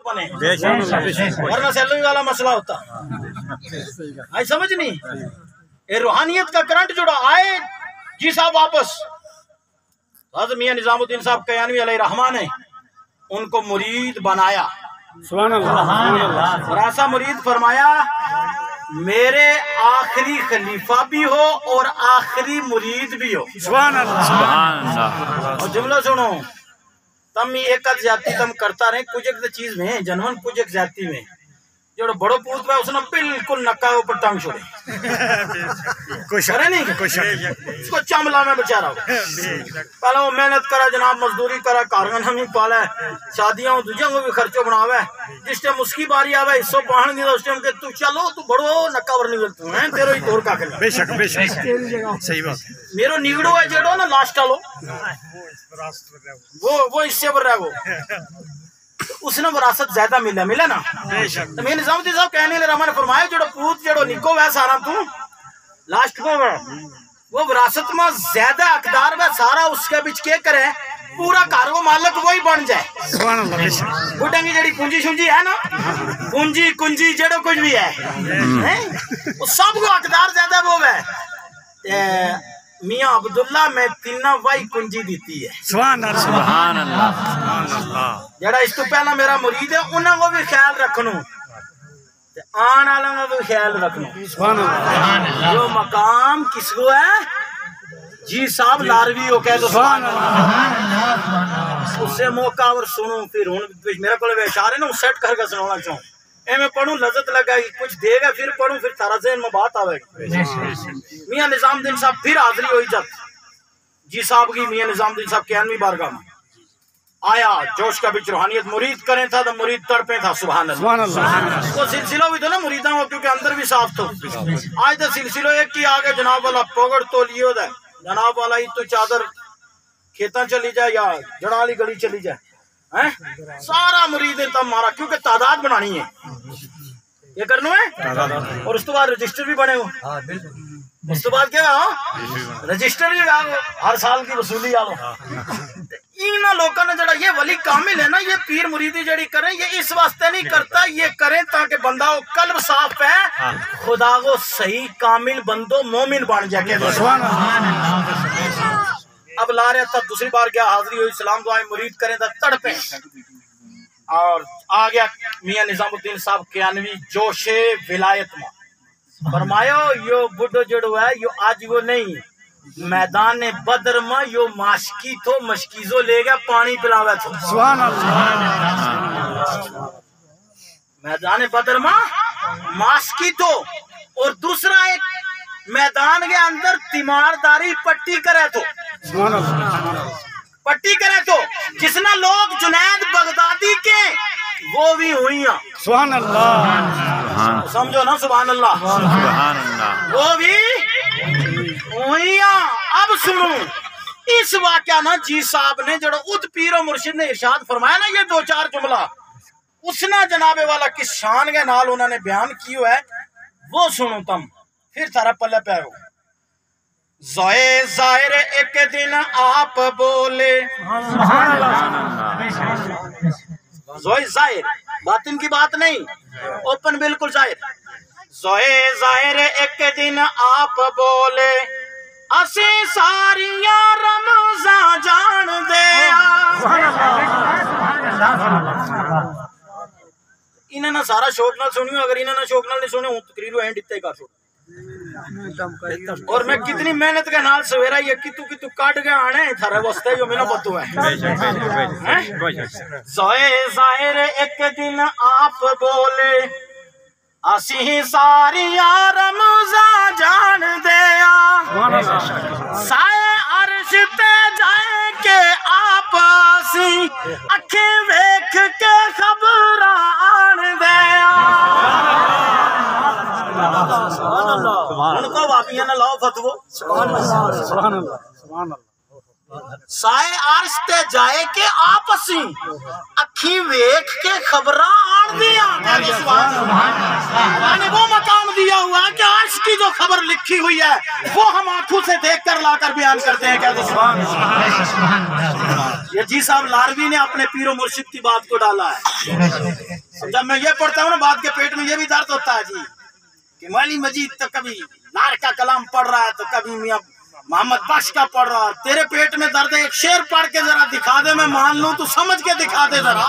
بنے ورنہ سیلنگ والا مسئلہ ہوتا آئی سمجھ نہیں یہ روحانیت کا کرنٹ جڑا آئے جی صاحب واپس حضرت میاں نظام الدین صاحب کیانوی علیہ رحمہ نے ان کو مرید بنایا سبحان اللہ اور ایسا مرید فرمایا میرے آخری خلیفہ بھی ہو اور آخری مرید بھی ہو سبحان اللہ اور جملہ سنو تم ایک زیادتی تم کرتا رہے کچھ ایک چیز میں جنون کچھ ایک زیادتی میں جو بڑو پوت پہ اس نے بالکل نکا اوپر ٹانگ چھوڑے کرے نہیں اس کو چملا میں بچارا ہو پہلے وہ محنت کرا جناب مزدوری کرا کارگن ہمیں پالا ہے شادیاں ہوں دوجہ کو بھی خرچوں بناوے جس ٹائم اس کی باری آوے اس سے پاہن گی اس ٹائم کہ تو چلو تو بڑو نکا ورنی گلتو ہیں تیرو ہی دور کا کھلا بے شک صحیح بات میرو نیگڑو ہے جیڑو نا لاسٹا لو وہ اس سے بر رہا وہ اس نے وراثت زیادہ ملا نا تو میں نظام الدین صاحب کہنے لے رحمہ نے فرمایا جڑو پوت جڑو نکو وے سارا تو لاسٹ کو وہ وراثت میں زیادہ اقدار میں سارا اس کے بچ کے کرے پورا کارو مالک وہی بن جائے سبحان اللہ بڑھنگی جڑی پونجی شونجی ہے نا پونجی کنجی جڑو کچھ بھی ہے وہ سب کو اقدار زیادہ وہ ہے میاں عبداللہ میں تینہ وائی کنجی دیتی ہے سبحان اللہ جڑا اس تو پہلا میرا مرید ہے انہوں کو بھی خیال رکھنو آن آلہ کو بھی خیال رکھنو سبحان اللہ جو مقام کس کو ہے جی صاحب لاروی ہو کہہ دو سبحان اللہ اس سے موقع اور سنو پھر میرا کو لے اشارے نا سیٹ کر کے سنونا چاہوں اے میں پڑھوں لذت لگا گی کچھ دے گا پھر پڑھوں پھر تارا ذہن میں بات آوے گی میاں نظام الدین صاحب پھر حاضری ہوئی جب جی صاحب کی میاں نظام الدین صاحب کیانوی بارگاہ میں آیا جوش کا بچ روحانیت مرید کریں تھا تو مرید تڑپیں تھا سبحان اللہ وہ سلسلہ بھی تو نا مریداں ہو کیونکہ اندر بھی صاف تو آج تو سلسلہ ایک کی آگے جناب والا پوگڑ تو لیو دے جناب والا ہی تو چادر کھیتاں چلی جائے یا جڑالی گلی چلی جائے سارا مرید تب مارا کیونکہ تعداد بنانی ہے یہ کرنا ہے اور اس تو بعد رجسٹر بھی بنے ہو اس تو بعد کیا رجسٹر بھی ہر سال کی وصولی آلو ان لوگوں نے جڑا یہ ولی کامل ہے نا یہ پیر مریدی جڑی کریں یہ اس واسطے نہیں کرتا یہ کریں تاکہ بندہ وہ قلب صاف ہے خدا کو صحیح کامل بندو مومن بن جائے اب لا رہا تھا دوسری بار گیا حاضری ہوئی سلام دعائیں مرید کریں تھا تڑپیں اور آ گیا میاں نظام الدین صاحب کیانوی جوش ولایت میں فرمایا یو بڈو جڑو ہے یو آج وہ نہیں میدان بدر میں یو ماشکی تو مشکیزو لے گیا پانی پلاوے تو سبحان اللہ میدان بدر میں ماشکی تو اور دوسرا ایک میدان کے اندر تیمارداری پٹی کرے تو پٹی کرے تو جس نے لوگ جنید بغدادی کے وہ بھی ہوئی ہیں سبحان اللہ سمجھو نا سبحان اللہ وہ بھی ہوئی ہیں اب سنو اس واقعہ نا جی صاحب نے جڑا اد پیر و مرشد نے ارشاد فرمایا نا یہ دو چار جملہ اس نے جناب والا کس شان کے نال انہوں نے بیان کیوں ہے وہ سنو تم پھر سارا پلے پہ ہو زوئے ظاہر ایک دن آپ بولے زوئے ظاہر باطن کی بات نہیں اوپن بالکل ظاہر زوئے ظاہر ایک دن آپ بولے اسی ساریاں رمضان جان دیا انہیں نہ سارا شوق نال سنیو اگر انہیں نہ شوق نال نہیں سنے ہوں تقریر و اینڈ اتنے کر چھوڑ اور میں کتنی محنت کے نال سویرا یہ کتو کاٹ گیا آنے تھارے واسطے جو میں نے بتو ہے زوئے ظاہر ایک دن آپ بولے اسی ساریاں رمضان جان دیا سائے عرش تے جائے کہ آپ اسی اکھیں ویکھ کے خبر آن دیا ان کو واپیاں نہ لاؤ فتوو سبحان اللہ سائے عرش تے جائے کہ آپسی اکھی ویکھ کے خبراں آن دیا یعنی وہ مقام دیا ہوا ہے کہ عرش کی جو خبر لکھی ہوئی ہے وہ ہم آنکھوں سے دیکھ کر لا کر بیان کرتے ہیں کہ سبحان اللہ یہ جی صاحب لاروی نے اپنے پیر و مرشد کی بات کو ڈالا ہے. جب میں یہ پڑھتا ہوں نا بات کے پیٹ میں یہ بھی درد ہوتا ہے جی کہ مولی مجید تو کبھی لار کا کلام پڑھ رہا ہے تو کبھی میاں محمد بخش کا پڑھ رہا ہے. تیرے پیٹ میں درد ہے, ایک شعر پڑھ کے ذرا دکھا دے, میں مان لوں تو سمجھ کے دکھا دے ذرا.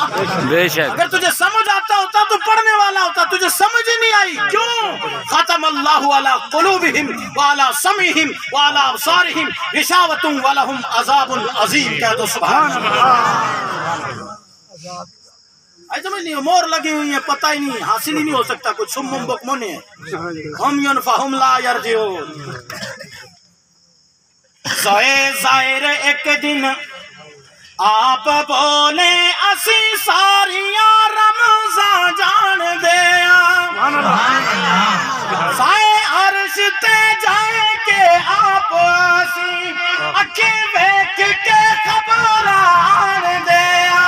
اگر تجھے سمجھ آتا ہوتا تو پڑھنے والا ہوتا, تجھے سمجھ ہی نہیں آئی. کیوں؟ ختم اللہ علی قلوبہم وعلی سمعہم وعلی ابصارہم غشاوۃ ولہم عذاب عظیم. کہہ دو سبحان اللہ. ایسا میں نہیں, مور لگی ہوئی ہیں, پتہ ہی نہیں, حاصل ہی نہیں ہو سکتا کچھ. سم بکم نے ہم ینفعہم لا یرجعون. سوئے ظاہر ایک دن آپ بولے اسی ساریاں رمضان جان دیا. سائے عرش تے جائے کہ آپ اسی اکھیں ویکھ کے خبران دیا.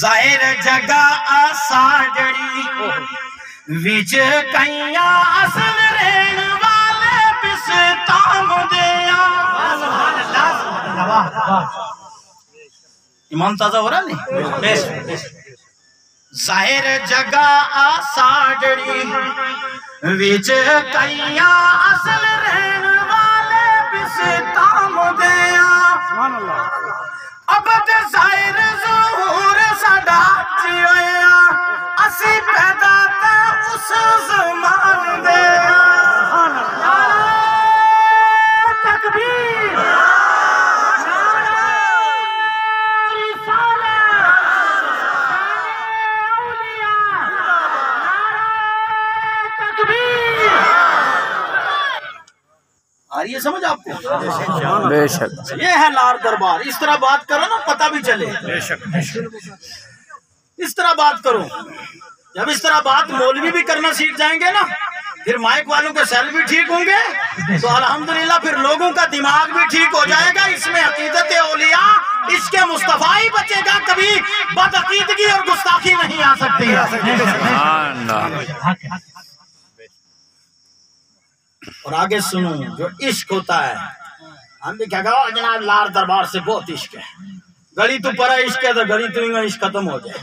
ظاہر جگہ آساڑی وچ کئیاں اصل رہن والے بستام دیا. ایمان تازہ ہو رہا نہیں؟ ظاہر جگہ آساڑی وچ کئیاں اصل رہن والے بستام دیا. ابد ظاہر ظہور ساڈا جیویا اسی پیدا تے اس زمان دیا. تکبیر نعرہ رسالت اولیاء نعرہ تکبیر. آ رہی ہے سمجھ آپ کو؟ بے شک. یہ ہے لار دربار. اس طرح بات کرو نا پتہ بھی چلے. بے شک. اس طرح بات کرو. جب اس طرح بات مولوی بھی کرنا سیکھ جائیں گے نا, پھر مائک والوں کے سیل بھی ٹھیک ہوں گے تو الحمدللہ پھر لوگوں کا دماغ بھی ٹھیک ہو جائے گا. اس میں عقیدت اولیاء اس کے مصطفیٰ ہی بچے گا, کبھی بدعقیدگی اور گستاخی نہیں آ سکتی. اور آگے سنو, جو عشق ہوتا ہے ہم بھی کیا کہو جناب لار دربار سے بہت عشق ہے. گڑی تو پرا عشق ہے تو گڑی تو ہی عشق ختم ہو جائے.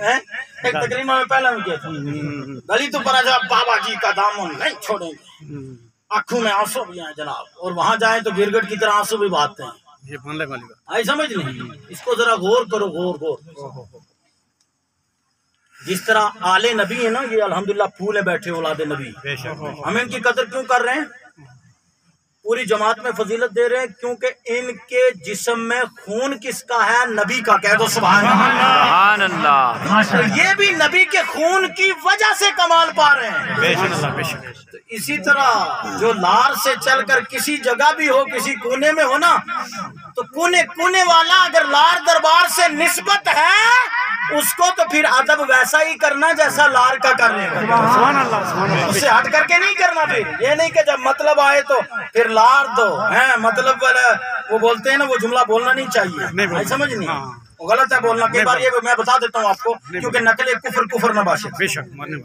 ایک تقریب میں پہلے بھی کیا تھا, گلی تو پرا جب بابا جی کا دامن نہیں چھوڑیں گے, آنکھوں میں آنسو بھی ہیں جناب, اور وہاں جائیں تو گرگٹ کی طرح آنسو بھی بہاتے ہیں. آئی سمجھ نہیں؟ اس کو ذرا غور کرو, غور. جس طرح آل نبی ہے نا, یہ الحمدللہ پھولے بیٹھے اولاد نبی, ہم ان کی قدر کیوں کر رہے ہیں؟ پوری جماعت میں فضیلت دے رہے ہیں کیونکہ ان کے جسم میں خون کس کا ہے؟ نبی کا. کہہ دو سبحان اللہ. یہ بھی نبی کے خون کی وجہ سے کمال پا رہے ہیں. تو اسی طرح جو لار سے چل کر کسی جگہ بھی ہو, کسی کونے میں ہو نا, تو کونے والا اگر لار دربار سے نسبت ہے اس کو تو پھر ادب ویسا ہی کرنا جیسا لار کا کر رہے ہیں. اس سے ہٹ کر کے نہیں کرنا. پھر یہ نہیں کہ جب مطلب آئے تو پھر لار دو ہیں, مطلب وہ بولتے ہیں نا, وہ جملہ بولنا نہیں چاہیے. سمجھ نہیں, وہ غلط ہے بولنا. کئی بار یہ میں بتا دیتا ہوں آپ کو, کیونکہ نقل کفر نہ باشد.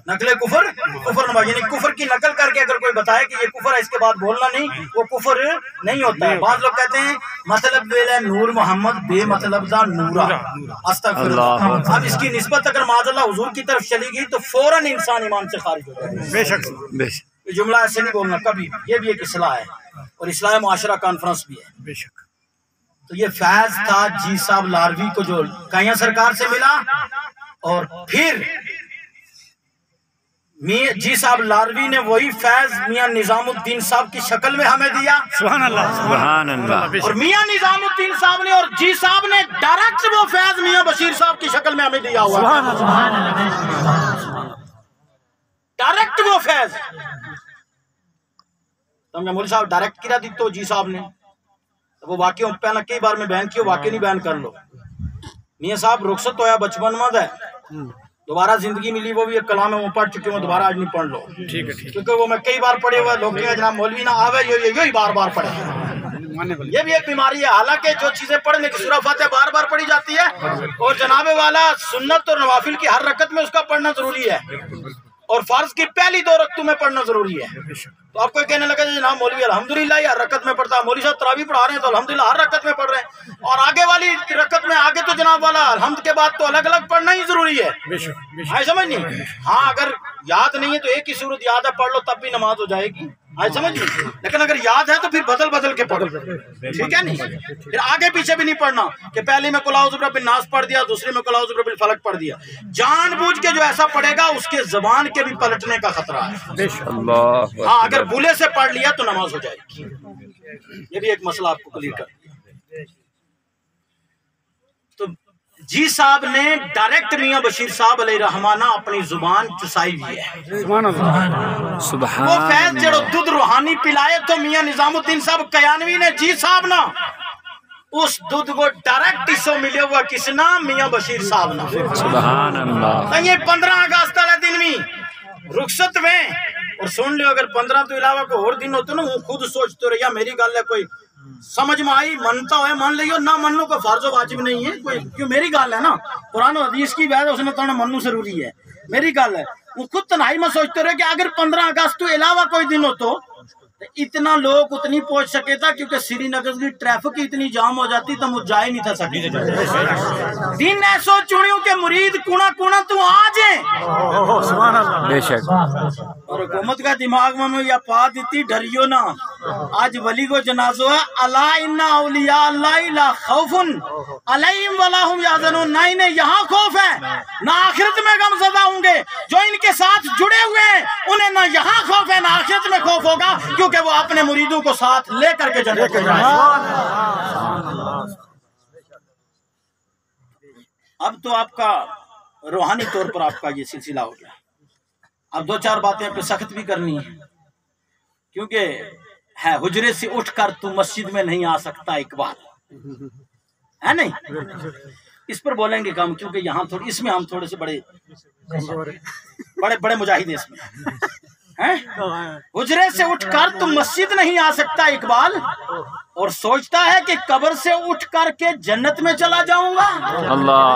نقل کفر نہ باشد, یعنی کفر کی نقل کر کے اگر کوئی بتائے کہ یہ کفر ہے اس کے بعد بولنا نہیں, وہ کفر نہیں ہوتا ہے. بعض لوگ کہتے ہیں مطلب بے نور محمد بے مطلب دا نورا. استغفر اللہ. اب اس کی نسبت اگر معاذ اللہ حضور کی طرف چلی گئی تو فوراً انسان ایمان سے خارج ہو جائے گا. بے شک. یہ جملہ ایسے نہیں بولنا کبھی. یہ بھی ایک اصلاح ہے اور اصلاح معاشرہ کانفرنس بھی ہے. بے شک. تو یہ فیض تھا جی صاحب لاروی کو جو کائیاں سرکار سے ملا, اور پھر جی صاحب لاروی نے وہی فیض میاں نظام الدین صاحب کی شکل میں ہمیں دیا. سبحان اللہ. سبحان اللہ. اور میاں نظام الدین صاحب نے اور جی صاحب نے ڈائریکٹ وہ فیض میاں بشیر صاحب کی شکل میں ہمیں دیا ہوا. سبحان اللہ. ڈائریکٹ وہ فیض. سمجھا مولوی صاحب ڈائریکٹ کرا دی تو جی صاحب نے وہ واقعی پہنا کئی بار میں بیان کیا, واقعی نہیں بیان کر لو. میاں صاحب رخصت ہویا بچپن مند ہے, دوبارہ زندگی ملی, وہ بھی ایک کلام ہے وہ پڑھ چکے ہوں, دوبارہ آج نہیں پڑھ لو. ٹھیک ہے. کیونکہ وہ میں کئی بار پڑھے ہوئے لوگ جناب مولوی نہ آوے یہی بار بار پڑھے. یہ بھی ایک بیماری ہے. حالانکہ جو چیزیں پڑھنے کی سورہ فاتحہ بار بار پڑھی جاتی ہے, اور جناب والا سنت اور نوافل کی ہر رکعت میں اس کا پڑھنا ضروری ہے. اور فرض کی پہلی 2 رکعتوں میں پڑھنا ضروری ہے. تو آپ کو کہنے لگا جناب مولوی الحمدللہ ہر رکعت میں پڑھتا ہے، مولوی صاحب تراویح پڑھا رہے ہیں تو الحمدللہ ہر رکعت میں پڑھ رہے ہیں، اور آگے والی رکعت میں آگے تو جناب والا الحمد کے بعد تو الگ الگ پڑھنا ہی ضروری ہے. سمجھ نہیں؟ ہاں اگر یاد نہیں ہے تو ایک ہی صورت یاد ہے پڑھ لو تب بھی نماز ہو جائے گی. سمجھ نہیں؟ لیکن اگر یاد ہے تو پھر بدل بدل کے پڑھو، ٹھیک ہے نہیں؟ پھر آگے پیچھے بھی نہیں پڑھنا کہ پہلی میں قل اعوذ برب الناس پڑھ دیا، دوسری میں قل اعوذ برب الفلق پڑھ دیا. جان بوجھ کے جو ایسا پڑھے گا اس کے زبان کے بھی پلٹنے کا خطرہ ہے. ہاں اگر بھولے سے پڑھ لیا تو نماز ہو جائے گی. یہ بھی ایک مسئلہ آپ کو کلیئر کر دیا. تو جی صاحب نے ڈائریکٹ میاں بشیر صاحب علیہ رحمانہ اپنی زبان چسائی ہوئی ہے. وہ فیض جڑو دودھ روحانی پلائے تو میاں نظام الدین صاحب قیانوی نے جی صاحب نا اس دودھ کو ڈائریکٹ حصوں ملے ہوا کس نام میاں بشیر صاحب نا. سبحان اللہ. یہ 15 اگست والے دن بھی رخصت میں اور سن لیو اگر 15 تو علاوہ کوئی اور دن ہوتا نا وہ خود سوچتے رہیا میری گل ہے کوئی سمجھ میں آئی منتا ہوئے مان لیو نہ منو کو فرض و واجب نہیں ہے کوئی کیوں میری گل ہے نا قرآن و حدیث کی بات اس نے تو منو ضروری ہے میری گل ہے. وہ خود تنہائی میں سوچتے رہے کہ اگر 15 اگست تو علاوہ کوئی دن ہو تو اتنا لوگ اتنی پہنچ سکے تھا کیونکہ سری نگر کی ٹریفک اتنی جام ہو جاتی تو مجھ جائے نہیں تھا سکتی. دن ایسو چڑیوں کے مرید کونا کونا تو آ جائیں. بے شک. اور حکومت کا دماغ میں یا پا دیتی ڈریو نا آج ولی کو جنازہ ہے الا ان اولیاء اللہ لا خوف علیہم ولا هم یحزنون. نہ انہیں یہاں خوف ہے نہ آخرت میں غم زدہ ہوں گے. جو ان کے ساتھ جڑے ہوئے ہیں انہیں نہ یہاں خوف ہے نہ آخرت میں خوف ہوگا کیونکہ وہ اپنے مریدوں کو ساتھ لے کر کے جنت میں جائیں. اب تو آپ کا روحانی طور پر آپ کا یہ سلسلہ ہو گیا. اب 2-4 باتیں پہ سخت بھی کرنی ہے کیونکہ ہے حجرے سے اٹھ کر تو مسجد میں نہیں آ سکتا اقبال ہے نہیں. اس پر بولیں گے کم کیونکہ یہاں تھوڑی اس میں ہم تھوڑے سے بڑے مجاہد ہیں اس میں. حجرے سے اٹھ کر تو مسجد نہیں آ سکتا اقبال اور سوچتا ہے کہ قبر سے اٹھ کر کے جنت میں چلا جاؤں گا. اللہ.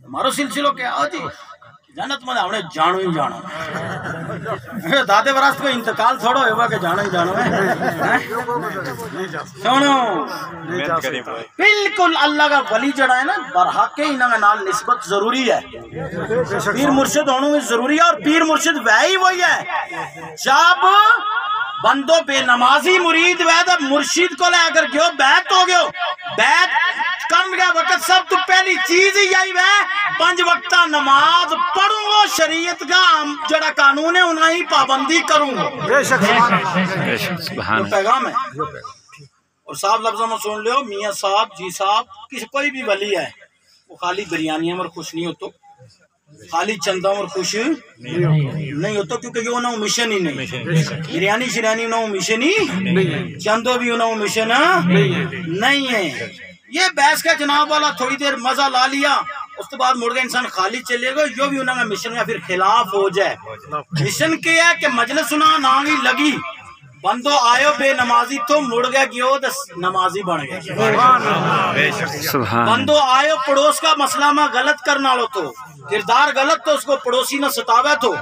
ہمارا سلسلہ کیا جی جنت میں ہم نے جانو ہی جانو دادے وراثت میں انتقال تھوڑا ہوگا کہ جانا ہی جانو ہے. سنو بالکل اللہ کا ولی جڑا ہے نا برحق کے انہاں نال نسبت ضروری ہے. پیر مرشد ہونا بھی ضروری ہے اور پیر مرشد وہی ہے جب بندو بے نمازی مرید وید مرشید کو لے اگر گیو بیعت ہو گیو بیعت کرن گیا وقت سب تو پہلی چیز ہی یہی ہے 5 وقتہ نماز پڑھوں گا شریعت کا جڑا قانون ہے انہیں ہی پابندی کروں گا. بے شک. سبحان پیغام ہے. اور صاحب لفظوں میں سن لیو میاں صاحب جی صاحب کوئی بھی ولی ہے وہ خالی بریانیاں میں خوش نہیں ہوتا خالی چندہ اور خوش نہیں ہوتا کیونکہ یہ انہوں مشن ہی نہیں. بریانی شریانی انہوں مشن ہی چندوں بھی انہوں مشن نہیں ہے. یہ بحث کا جناب والا تھوڑی دیر مزہ لا لیا اس کے بعد مڑ گئے انسان خالی چلے گا جو بھی انہوں نے مشن یا پھر خلاف ہو جائے. مشن کیا ہے کہ مجلس سنا نانگی لگی بندو آئیو بے نمازی تو مڑ گیا گیو نمازی بن گیا. بندو آئیو پڑوس کا مسئلہ میں غلط کرنا لو تو کردار غلط تو اس کو پڑوسی نہ ستاوے تو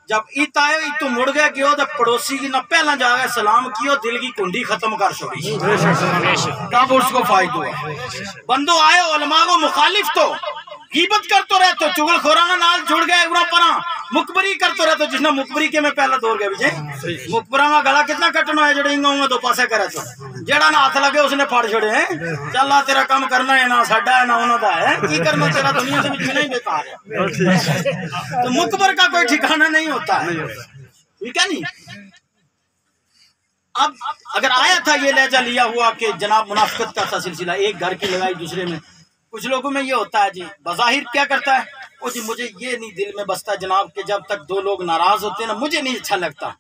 جب ایت آئے تو مڑ گیا گیو تو پڑوسی کی نہ پہلا جا گئے سلام کیو دل کی کنڈی ختم کر چھوڑی تب اس کو فائدہ ہے. بندو آئے علماء کو مخالف تو غیبت کرتے رہے تو چغل خورانا نال جڑ گئے اورا پرا مکبری کرتے رہے تو جس نے مکبری کے میں پہلا دور گیا بجے مکبرہ میں گلا کتنا کٹنا ہے جڑے انگاؤں میں 2 پاسے کرے تو جڑا نہ ہاتھ لگے اس نے پھاڑ چھوڑے ہیں. چلا تیرا کام کرنا ہے نہ ساڈا ہے نہ انہاں دا ہے کی کرنا تیرا دنیا سے بھی نہیں بیکار ہے. تو مکبر کا کوئی ٹھکانہ نہیں ہوتا ہے ٹھیک ہے نہیں. اب اگر آیا تھا یہ لہجہ لیا ہوا کہ جناب منافقت کا تھا سلسلہ ایک گھر کی لگائی دوسرے میں کچھ لوگوں میں یہ ہوتا ہے جی بظاہر کیا کرتا ہے وہ جی مجھے یہ نہیں دل میں بستا جناب کہ جب تک 2 لوگ ناراض ہوتے ہیں نا مجھے نہیں اچھا لگتا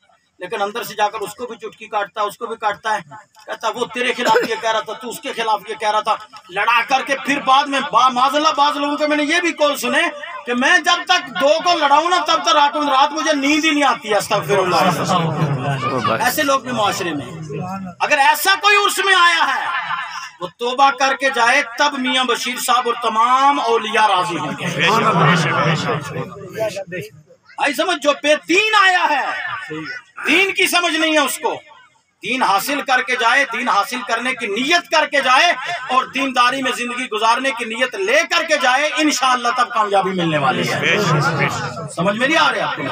لیکن اندر سے جا کر اس کو بھی چٹکی کاٹتا ہے اس کو بھی کاٹتا ہے کہتا وہ تیرے خلاف یہ کہہ رہا تھا تو اس کے خلاف یہ کہہ رہا تھا لڑا کر کے پھر بعد میں معاذ اللہ بعض لوگوں کے میں نے یہ بھی کال سنے کہ میں جب تک 2 کو لڑاؤں نا تب تک رات مجھے نیند ہی نہیں آتی ہے استغفر اللہ. ایسے لوگ بھی معاشرے میں اگر ایسا کوئی عرس میں آیا ہے وہ توبہ کر کے جائے تب میاں بشیر صاحب اور تمام اولیاء راضی ہوں گے. بھائی سمجھ، جو بے دین آیا ہے دین کی سمجھ نہیں ہے اس کو، دین حاصل کر کے جائے، دین حاصل کرنے کی نیت کر کے جائے اور دینداری میں زندگی گزارنے کی نیت لے کر کے جائے، انشاءاللہ تب کامیابی ملنے والی ہے. سمجھ میں نہیں آ رہے آپ کو؟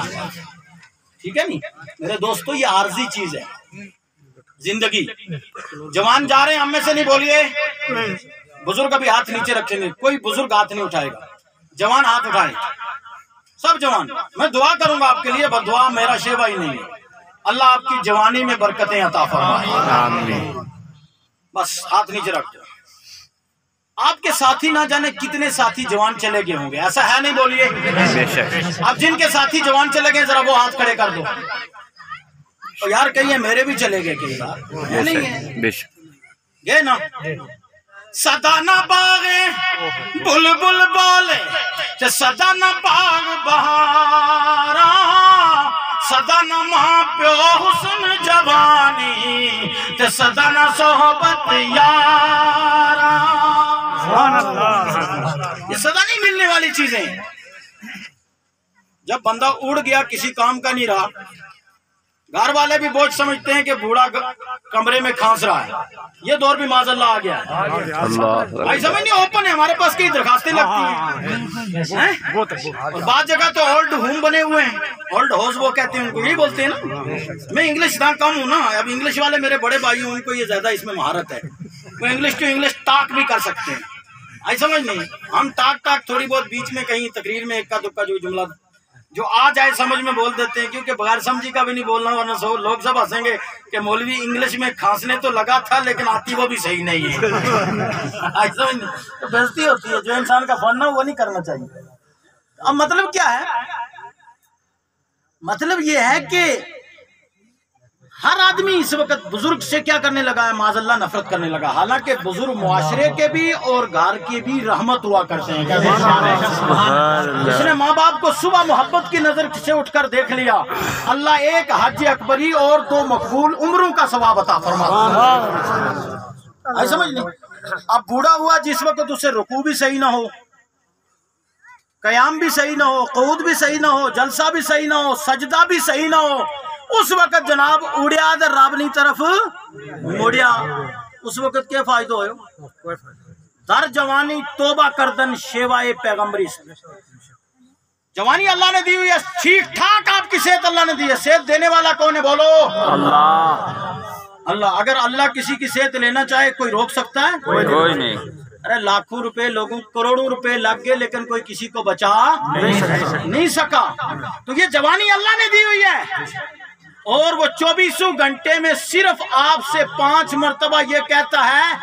ٹھیک ہے نہیں میرے دوستو، یہ عارضی چیز ہے زندگی. جوان جا رہے ہیں، ہم میں سے نہیں بولیے، بزرگ ابھی ہاتھ نیچے رکھیں گے، کوئی بزرگ ہاتھ نہیں اٹھائے گا. جوان ہاتھ اٹھائیں، سب جوان. میں دعا کروں گا آپ کے لیے، بس دعا میرا شیوا ہی نہیں ہے. اللہ آپ کی جوانی میں برکتیں عطا فرمائے. بس ہاتھ نیچے رکھ دو. آپ کے ساتھی نہ جانے کتنے ساتھی جوان چلے گئے ہوں گے، ایسا ہے نہیں بولیے؟ اب جن کے ساتھی جوان چلے گئے ذرا وہ ہاتھ کھڑے کر دو. یار کہیں میرے بھی چلے گئے کئی بار، نہیں ہے گئے نا. سدا نہ باغے بلبل بولے، سدا نہ باغ بہارا، سدا نہ ماں پیو حسن جوانی، تے سدا نہ صحبت یارا. یہ سدا نہیں ملنے والی چیزیں. جب بندہ اڑ گیا کسی کام کا نہیں رہا، گھر والے بھی بوجھ سمجھتے ہیں کہ بوڑھا کمرے میں کھانس رہا ہے. یہ دور بھی معاذ اللہ آ گیا ہے. بھائی سمجھ نہیں، اوپن ہے ہمارے پاس کئی درخواستیں لگتی ہیں، اور بعض جگہ تو اولڈ ہوم بنے ہوئے ہیں، اولڈ ہاؤس وہ کہتے ہیں، ان کو یہی بولتے ہیں نا. میں انگلش نہ کم ہوں نا، اب انگلش والے میرے بڑے بھائی ہوں، ان کو یہ زیادہ اس میں مہارت ہے، وہ انگلش ٹو انگلش ٹاک بھی کر سکتے ہیں. آئی سمجھ نہیں، ہم ٹاک تھوڑی بہت بیچ میں کہیں تقریر میں اکا دکا جو جملہ جو آ جائے سمجھ میں بول دیتے ہیں، کیونکہ بغیر سمجھی کا بھی نہیں بولنا، ورنہ لوگ سب ہنسیں گے کہ مولوی انگلش میں کھانسنے تو لگا تھا لیکن آتی وہ بھی صحیح نہیں ہے. سمجھ نہیں، تو بےزتی ہوتی ہے. جو انسان کا فن ہے وہ نہیں کرنا چاہیے. اب مطلب کیا ہے؟ مطلب یہ ہے کہ ہر آدمی اس وقت بزرگ سے کیا کرنے لگا ہے؟ معاذ اللہ نفرت کرنے لگا. حالانکہ بزرگ معاشرے کے بھی اور گھر کے بھی رحمت ہوا کرتے ہیں. جس نے ماں باپ کو صبح محبت کی نظر سے اٹھ کر دیکھ لیا، اللہ ایک حج اکبری اور 2 مقبول عمروں کا ثواب عطا فرماتا ہے. سمجھ نہیں. اب بوڑھا ہوا جس وقت اسے رکوع بھی صحیح نہ ہو، قیام بھی صحیح نہ ہو، قعود بھی صحیح نہ ہو، جلسہ بھی صحیح نہ ہو، سجدہ بھی صحیح نہ ہو، اس وقت جناب اڑیا در رابنی طرف موڑیا. اس وقت کیا فائدہ ہوئے؟ در جوانی توبہ کردن شیوائے پیغمبری. جوانی اللہ نے دی ہوئی ہے، ٹھیک ٹھاک آپ کی صحت اللہ نے دی ہے. صحت دینے والا کون ہے؟ بولو اللہ. اللہ. اگر اللہ کسی کی صحت لینا چاہے کوئی روک سکتا ہے؟ کوئی نہیں. ارے لاکھوں روپے لوگوں کروڑوں روپے لگ گئے لیکن کوئی کسی کو بچا نہیں سکا. تو یہ جوانی اللہ نے دی ہوئی ہے، اور وہ 24 گھنٹے میں صرف آپ سے 5 مرتبہ یہ کہتا ہے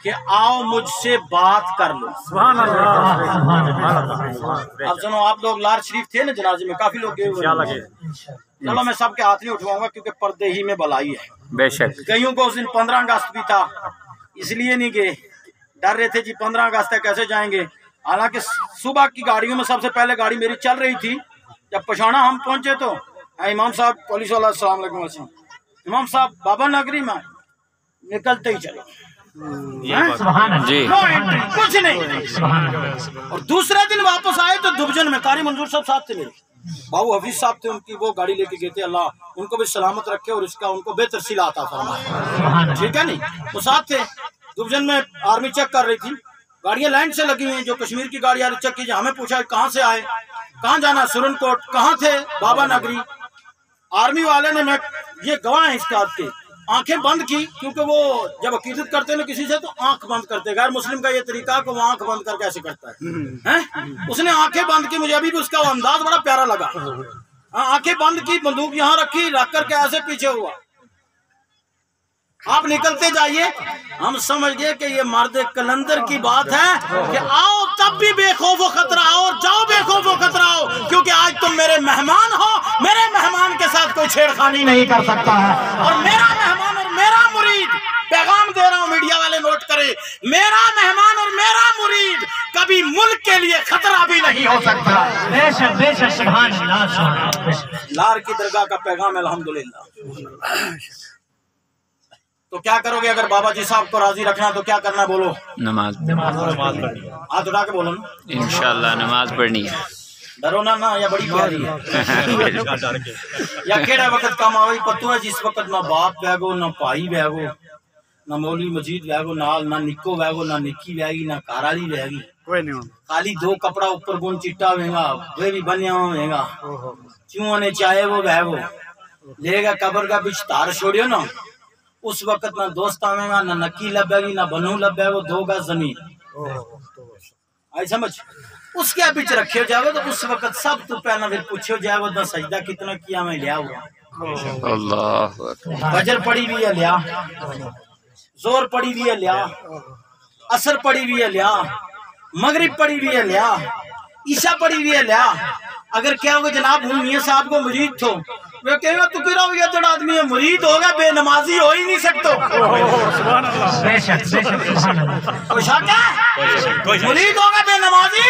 کہ آؤ مجھ سے بات کر لو. سبحان اللہ. اب سنو، آپ لوگ لار شریف تھے نا جنازے میں، کافی لوگ گئے ہوئے. چلو میں سب کے ہاتھ نہیں اٹھواؤں گا کیونکہ پردے ہی میں بلائی ہے. بے شک. کئیوں کو اس دن 15 اگست بھی تھا، اس لیے نہیں گئے، ڈر رہے تھے جی 15 اگست ہے کیسے جائیں گے. حالانکہ صبح کی گاڑیوں میں سب سے پہلے گاڑی میری چل رہی تھی. جب پشانا ہم پہنچے تو امام صاحب پولیس والا السلام علیکم، امام صاحب بابا نگری میں نکلتے ہی چلو جی کچھ نہیں. اور دوسرے دن واپس آئے تو دبجن میں قاری منظور صاحب ساتھ تھے، میرے باؤ حفیظ صاحب تھے، ان کی وہ گاڑی لے کے گئے تھے. اللہ ان کو بھی سلامت رکھے اور اس کا ان کو بہتر صلہ عطا فرمائے. ٹھیک ہے نہیں، وہ ساتھ تھے. دبجن میں آرمی چیک کر رہی تھی، گاڑیاں لائن سے لگی ہیں، جو کشمیر کی گاڑی آ رہی چیک کیجیے. ہمیں پوچھا کہاں سے آئے، کہاں جانا؟ سرن کوٹ. کہاں تھے؟ بابا نگری. آرمی والے نے، میں یہ گواہ ہیں اس بات کے، آنکھیں بند کی، کیونکہ وہ جب عقیدت کرتے ہیں کسی سے تو آنکھ بند کرتے. غیر مسلم کا یہ طریقہ کہ وہ آنکھ بند کر کیسے کرتا ہے. اس نے آنکھیں بند کی، مجھے ابھی بھی اس کا انداز بڑا پیارا لگا. آنکھیں بند کی، بندوق یہاں رکھی، رکھ کر کے ایسے پیچھے ہوا. آپ نکلتے جائیے. ہم سمجھ گئے کہ یہ مرد کلندر کی بات ہے کہ آؤ تب بھی بے خوف و خطرہ آؤ اور جاؤ بے خوف و خطرہ آؤ، کیونکہ آج تم میرے مہمان ہو. میرے مہمان کے ساتھ کوئی چھیڑخانی نہیں کر سکتا ہے. اور میرا مہمان اور میرا مرید، پیغام دے رہا ہوں میڈیا والے نوٹ کرے، میرا مہمان اور میرا مرید کبھی ملک کے لیے خطرہ بھی نہیں ہو سکتا. بے شک بے شک. سبحان اللہ. لار کی درگاہ کا پیغام ہے. الحمدللہ. تو کیا کرو گے اگر بابا جی صاحب کو راضی رکھنا تو کیا کرنا بولو؟ نماز پڑھنی، ہاتھ اٹھا کے بولو نا، انشاءاللہ نماز پڑھنی ہے۔ ڈرو نا نا، یا بڑی پیاری ہے یا کیڑا وقت کام آوئی پتو ہے جس وقت نہ باپ ویگو نہ بھائی ویگو نہ مولوی مجید ویگو نال، نہ نکو ویگو نہ نکی ویگی نہ کارالی ویگی، خالی دو کپڑا اوپر گن چٹا ہوئے گا وہ بھی بنیا ہوئے گا، کیوں نے چاہے وہ ویگو لے گا قبر کا بچ تار چھوڑیو نا، اس وقت نہ دوست آویں گا نہ نکی لبے گی نہ بنو لبے گو، 2 گز زمین آئی سمجھ، اس کے بچ رکھے جاؤ تو اس وقت سب تو پہلا پھر پوچھو جاؤ نہ سجدہ کتنا کیا میں لیا ہوا، اللہ فجر پڑی بھی ہے لیا، زور پڑی بھی ہے لیا، عصر پڑی بھی ہے لیا، مغرب پڑی بھی ہے لیا، عشاء پڑی بھی ہے لیا۔ اگر کیا ہوگا جناب ہوں میاں صاحب کو مرید تھو وہ کہے گا تو کرا ہوگا جڑا آدمی ہے مرید ہوگا بے نمازی ہو ہی نہیں سکتو، بے شک سبحان اللہ، کوئی شک ہے مرید ہوگا بے نمازی؟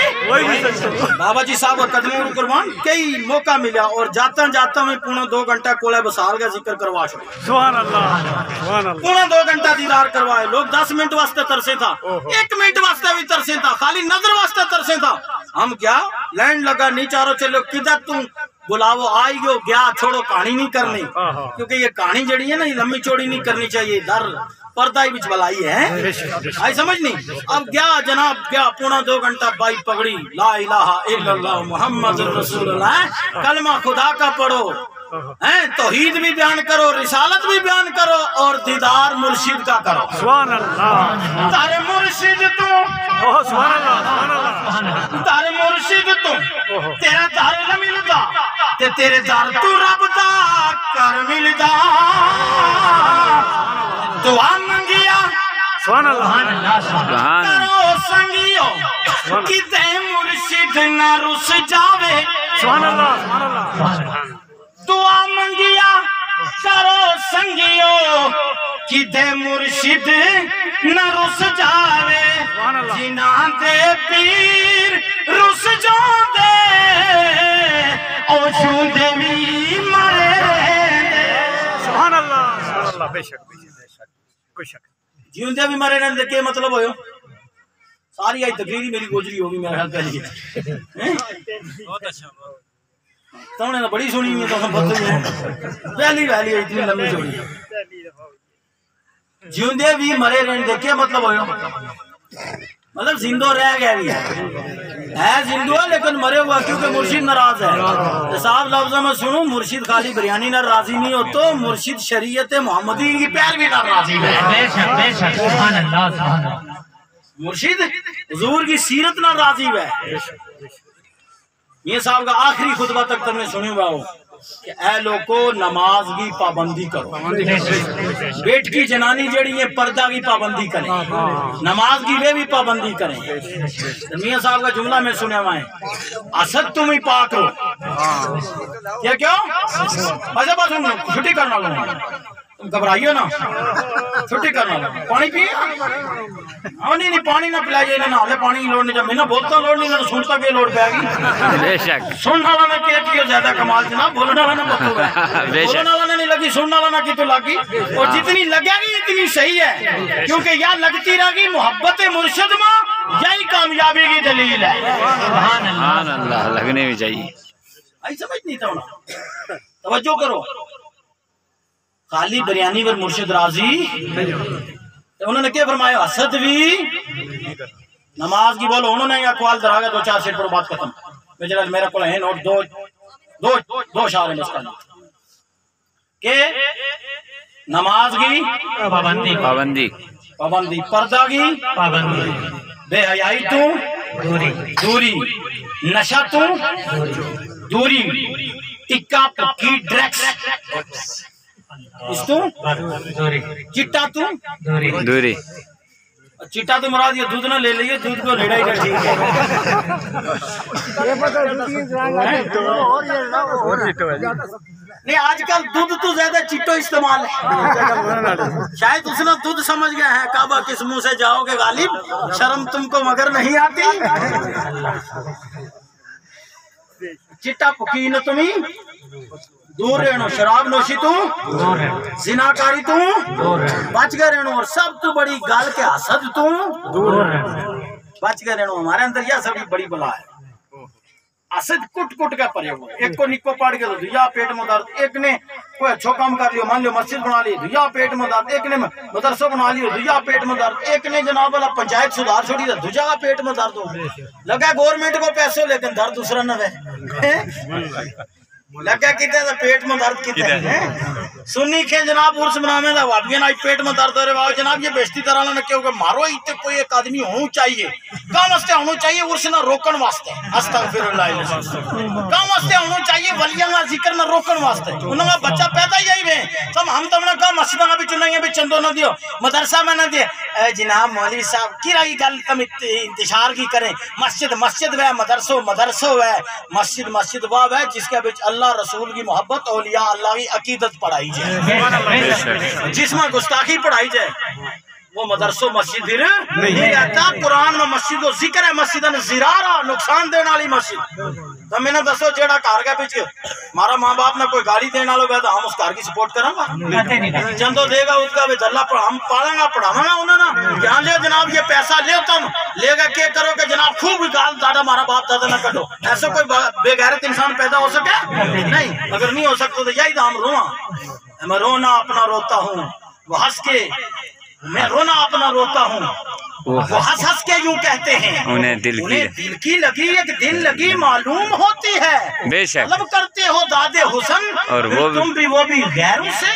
بابا جی صاحب اور قدموں کو قربان کئی موقع ملا اور جاتا جاتا میں پونا 2 گھنٹہ کولے بسال کا ذکر کروا چھوڑا، سبحان اللہ، پونا 2 گھنٹہ دیدار کروائے، لوگ 10 منٹ واسطے ترسے تھا، 1 منٹ واسطے بھی ترسے تھا، خالی نظر واسطے ترسے تھا، ہم کیا لینڈ لگا نہیں چاروں چلو کدھر تم بلاو آئی گو گیا چھوڑو کہانی نہیں کرنی، کیونکہ یہ کہانی جڑی ہے نا یہ لمبی چوڑی نہیں کرنی چاہیے، در پردہ ہی بچ بلائی ہے، آئی سمجھ نہیں، اب گیا جناب گیا پونا 2 گھنٹہ بائی پگڑی لا الہ الا اللہ محمد رسول اللہ، کلمہ خدا کا پڑھو، توحید بھی بیان کرو، رسالت بھی بیان کرو اور دیدار مرشد کا کرو، سبحان اللہ، تارے مرشد تو سبحان اللہ، سبحان اللہ، تارے مرشد تو تیرا دار نہ ملدا تے تیرے دار تو رب دا کر ملدا، دعا منگیا سبحان اللہ، سبحان کرو سنگیو کتے مرشد نہ رس جاوے، سبحان اللہ، سبحان اللہ، دعا منگیا کرو سنگیو کتے مرشد نہ رس جاوے، جنہاں دے پیر رس جاؤں دے او چھون دے بھی مرے رہے، سبحان اللہ، سبحان اللہ، بے شک کوئی شک، جیون دے بھی مرے رہے کیا مطلب ہوئے ساری آئی تقریری میری گوجری ہوگی میرا خیال پہلی تو انہیں نے بڑی سنی ہے تو ہم بہت ہیں پہلی ویلی ہے اتنی لمبی چوڑی جیون دے بھی مرے رہے کیا مطلب ہوئے مطلب زندو رہ گیا بھی ہے زندو ہے لیکن مرے ہوا کیونکہ مرشد ناراض ہے، صاحب لفظوں میں سنو مرشد خالی بریانی نہ راضی نہیں ہو تو مرشد شریعت محمدی کی پیر بھی نہ راضی ہے، بے شک سبحان اللہ، سبحان اللہ، مرشد حضور کی سیرت نہ راضی ہے۔ یہ صاحب کا آخری خطبہ تک تم نے سنی ہوا ہو کہ اے لوگو نماز کی پابندی کرو، بیٹ کی جنانی جڑی ہے پردہ کی پابندی کریں، نماز کی وہ بھی پابندی کریں، میاں صاحب کا جملہ میں سنے ہوا ہے اسد تم ہی پاک ہو، کیا کیوں بس بس چھٹی کرنا لوں تم گھبرائیو نا، چھٹی کرنا لوں پانی پیے نہیں پانی نہ پلائیے نہ ہلے پانی کی لوڑ نہیں، جب میں نہ بولتا لوڑ نہیں نہ سنتا کے لوڑ پہ گی، بے شک سننا والا نہ کیا زیادہ کمال جناب، بولنا والا نہ بکو ہے، بولنا والا نہیں لگی سننا والا کی تو لگی، اور جتنی لگے گی اتنی صحیح ہے، کیونکہ یا لگتی رہے گی محبت مرشد ماں یہی کامیابی کی دلیل ہے، سبحان اللہ، لگنے بھی چاہیے، آئی سمجھ نہیں تھا انہوں توجہ کرو، خالی بریانی پر مرشد راضی انہوں نے کیا فرمایا حسد بھی نماز کی بولو، انہوں نے اقوال درا گیا 2-4 سیٹ پر بات ختم، میرا کو ہے نوٹ دو اشارے میں اس کا کہ نماز کی پابندی، پردہ کی پابندی، بے حیائی تو دوری، نشہ تو دوری، ٹکا پکی ڈریکس اس تو چٹا تو دوری، چٹا تو مراد یہ دودھ نہ لے لئیے، دودھ کو لیڑا ہی نہ ٹھیک ہے، نہیں آج کل دودھ تو زیادہ چٹو استعمال ہے، شاید اس نے دودھ سمجھ گیا ہے کعبہ کس منہ سے جاؤ گے غالب، شرم تم کو مگر نہیں آتی، چٹا پکی نہ تمہیں دور رہنو، شراب نوشی تو دور رہنو، زناکاری تو دور رہنو، بچ گئے رہنو، اور سب تو بڑی گال کے حسد تو دور رہنو، بچ گئے رہنو۔ ہمارے اندر یہ سب بڑی بلا ہے، حسد کٹ کٹ کے پڑے ہوئے، ایک کو نکو پاڑ کے تو یا پیٹ میں درد، ایک نے کوئی اچھو کام کر لیو، مان لیو مسجد بنا لی تو یا پیٹ میں درد، ایک نے مدرسہ بنا لیو تو یا پیٹ میں درد، ایک نے جناب والا پنچایت سدھار چھوڑی تو دوجا پیٹ میں درد ہو لگا گورنمنٹ کو پیسوں لیکن درد دوسرا نہ ہے، لگا کتے تو پیٹ میں درد کتے ہیں سنی کے جناب عرس منامے دا وابیاں آج پیٹ میں درد ہو رہے واو جناب یہ بیشتی طرح نہ کیوں کہ مارو ایتے کوئی ایک آدمی ہونو چاہیے، کام واسطے ہونو چاہیے عرس نہ روکن واسطے، استغفر اللہ، کام واسطے ہونو چاہیے ولیاں کا ذکر نہ روکن واسطے، انہوں کا بچہ پیدا ہی ہے تم ہم تمہیں کہا مسجدہ کا بھی چنائیں بھی چندوں نہ دیو، مدرسہ میں نہ دے، اے جناب مولوی صاحب کی رہی گل کم انتشار کی کریں، مسجد مسجد ہے، مدرسہ مدرسہ ہے، مسجد مسجد واب ہے جس کے بچ اللہ رسول کی محبت، اولیاء اللہ کی عقیدت پڑھائی جائے، جس میں گستاخی پڑھائی جائے وہ مدرسوں مسجد پھر نہیں رہتا۔ قرآن میں مسجد و ذکر ہے، مسجد زرارہ نقصان دینے والی مسجد، تو میں نے دسو جیڑا کار کے پیچھے ہمارا ماں باپ نے کوئی گاڑی دینا لو گیا تو ہم اس کار کی سپورٹ کریں گا، چندو دے گا اس کا بھی اللہ ہم پالیں گا پڑھاواں گا انہوں نے جہاں لے جناب یہ پیسہ لے تم لے گا کیا کرو کہ جناب خوب گال دادا ہمارا باپ دادا نہ کٹو، ایسا کوئی بے غیرت انسان پیدا ہو سکے نہیں، اگر نہیں ہو سکتا تو یہی تو ہم رواں، میں رونا اپنا روتا ہوں وہ ہنس کے، میں رونا اپنا روتا ہوں وہ ہنس ہنس کے یوں کہتے ہیں انہیں دل کی لگی ایک دل لگی معلوم ہوتی ہے، بے شک طلب کرتے ہو داد حسن اور تم بھی وہ بھی غیروں سے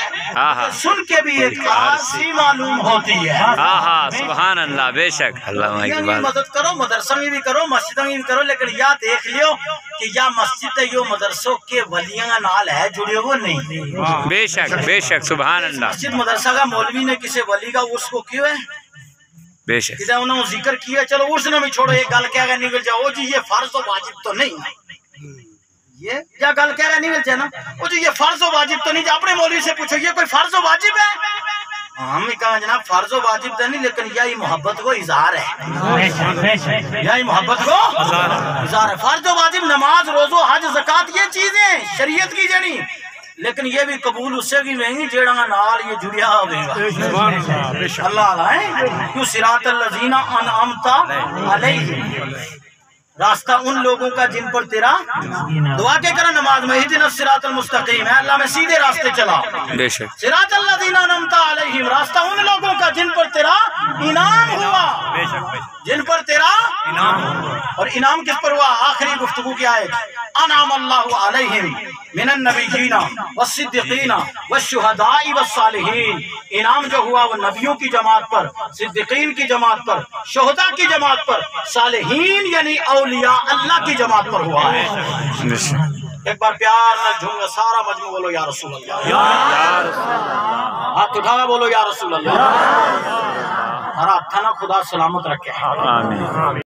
سن کے بھی ایک خاصی معلوم ہوتی ہے۔ ہاں سبحان اللہ، بے شک اللہ کی بات، مدد کرو مدرسہ میں بھی کرو مسجدوں میں بھی کرو، لیکن یا دیکھ لیو کہ یا مسجد ہے یہ مدرسوں کے ولیاں نال ہے جڑے وہ نہیں، بے شک سبحان اللہ، مسجد مدرسہ کا مولوی نے کسی ولی کا عرس کو کیوں ہے بے شک کہ انہوں نے ذکر کیا، چلو عرس نے بھی چھوڑو ایک گل کہہ گا نکل جاؤ جی یہ فرض و واجب تو نہیں، یہ یا گل کہہ گا نکل جائے نا وہ جی یہ فرض و واجب تو نہیں، اپنے مولوی سے پوچھو یہ کوئی فرض و واجب ہے، ہم ہی کہا جناب فرض و واجب تو نہیں لیکن یہی محبت کو اظہار ہے، یہی محبت کو اظہار ہے، فرض و واجب نماز روزو حج زکات یہ چیزیں شریعت کی جڑی، لیکن یہ بھی قبول اس سے کی نہیں جیڑا نال یہ جڑیا ہوگا اللہ علیہ کیوں صراط الذین انعمت علیہم، راستہ ان لوگوں کا جن پر تیرا دعا کے کرا نماز میں اہدنا الصراط المستقیم ہے اللہ میں سیدھے راستے چلا، بے شک صراط الذین انعمت علیہم راستہ ان لوگوں کا جن پر تیرا انعام ہوا، جن پر تیرا انعام ہوا، اور انعام کس پر ہوا؟ آخری گفتگو کی آیت انعم اللہ علیہم من النبیین والصدیقین والشہداء والصالحین، انعام جو ہوا وہ نبیوں کی جماعت پر، صدیقین کی جماعت پر، شہداء کی جماعت پر، صالحین یعنی اولیاء اللہ کی جماعت پر ہوا ہے۔ ایک بار پیار نہ جھوم سارا مجموع بولو یا رسول اللہ، ہاتھ اٹھا بولو یا رسول اللہ، ہر ہاتھ نہ خدا سلامت رکھے، آمین۔